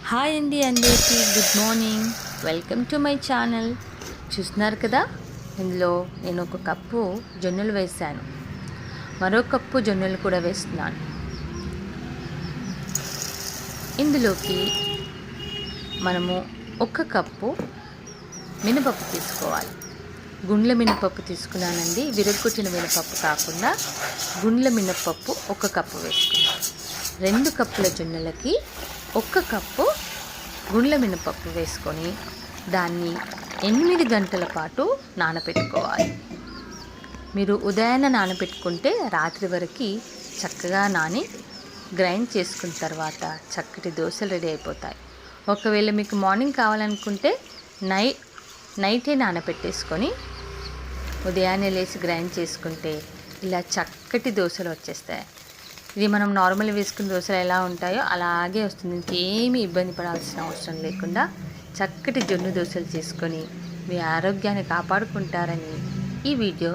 Hi అండి, అందరికీ good morning. Welcome to my channel. చూస్తున్నారు కదా, ఇందులో నేను ఒక కప్పు జొన్నలు వేసాను, మరో కప్పు జొన్నలు కూడా వేస్తున్నాను. ఇందులోకి మనము ఒక కప్పు మినపప్పు తీసుకోవాలి. గుండ్ల మినపప్పు తీసుకున్నానండి, విరగొట్టిన మినపప్పు కాకుండా గుండ్ల మినపప్పు ఒక కప్పు వేసుకున్నాను. 2 కప్పుల జొన్నలకి 1 కప్పు గుండ్ల మినపప్పు వేసుకొని దాన్ని 8 గంటల పాటు నానబెట్టుకోవాలి. మీరు ఉదయాన్నే నానబెట్టుకుంటే రాత్రి వరకు చక్కగా నాని గ్రైండ్ చేసుకున్న తర్వాత చక్కటి దోశలు రెడీ అయిపోతాయి. ఒకవేళ మీకు మార్నింగ్ కావాలనుకుంటే నైటే నానబెట్టేసుకొని ఉదయాన్నే లేచి గ్రైండ్ చేసుకుంటే ఇలా చక్కటి దోశలు వచ్చేస్తాయి. ఇది మనం నార్మల్ వేసుకున్న దోశలు ఎలా ఉంటాయో అలాగే వస్తుంది. ఇంకేమీ ఇబ్బంది పడాల్సిన అవసరం లేకుండా చక్కటి జొన్న దోశలు చేసుకొని మీ ఆరోగ్యాన్ని కాపాడుకుంటారని ఈ వీడియో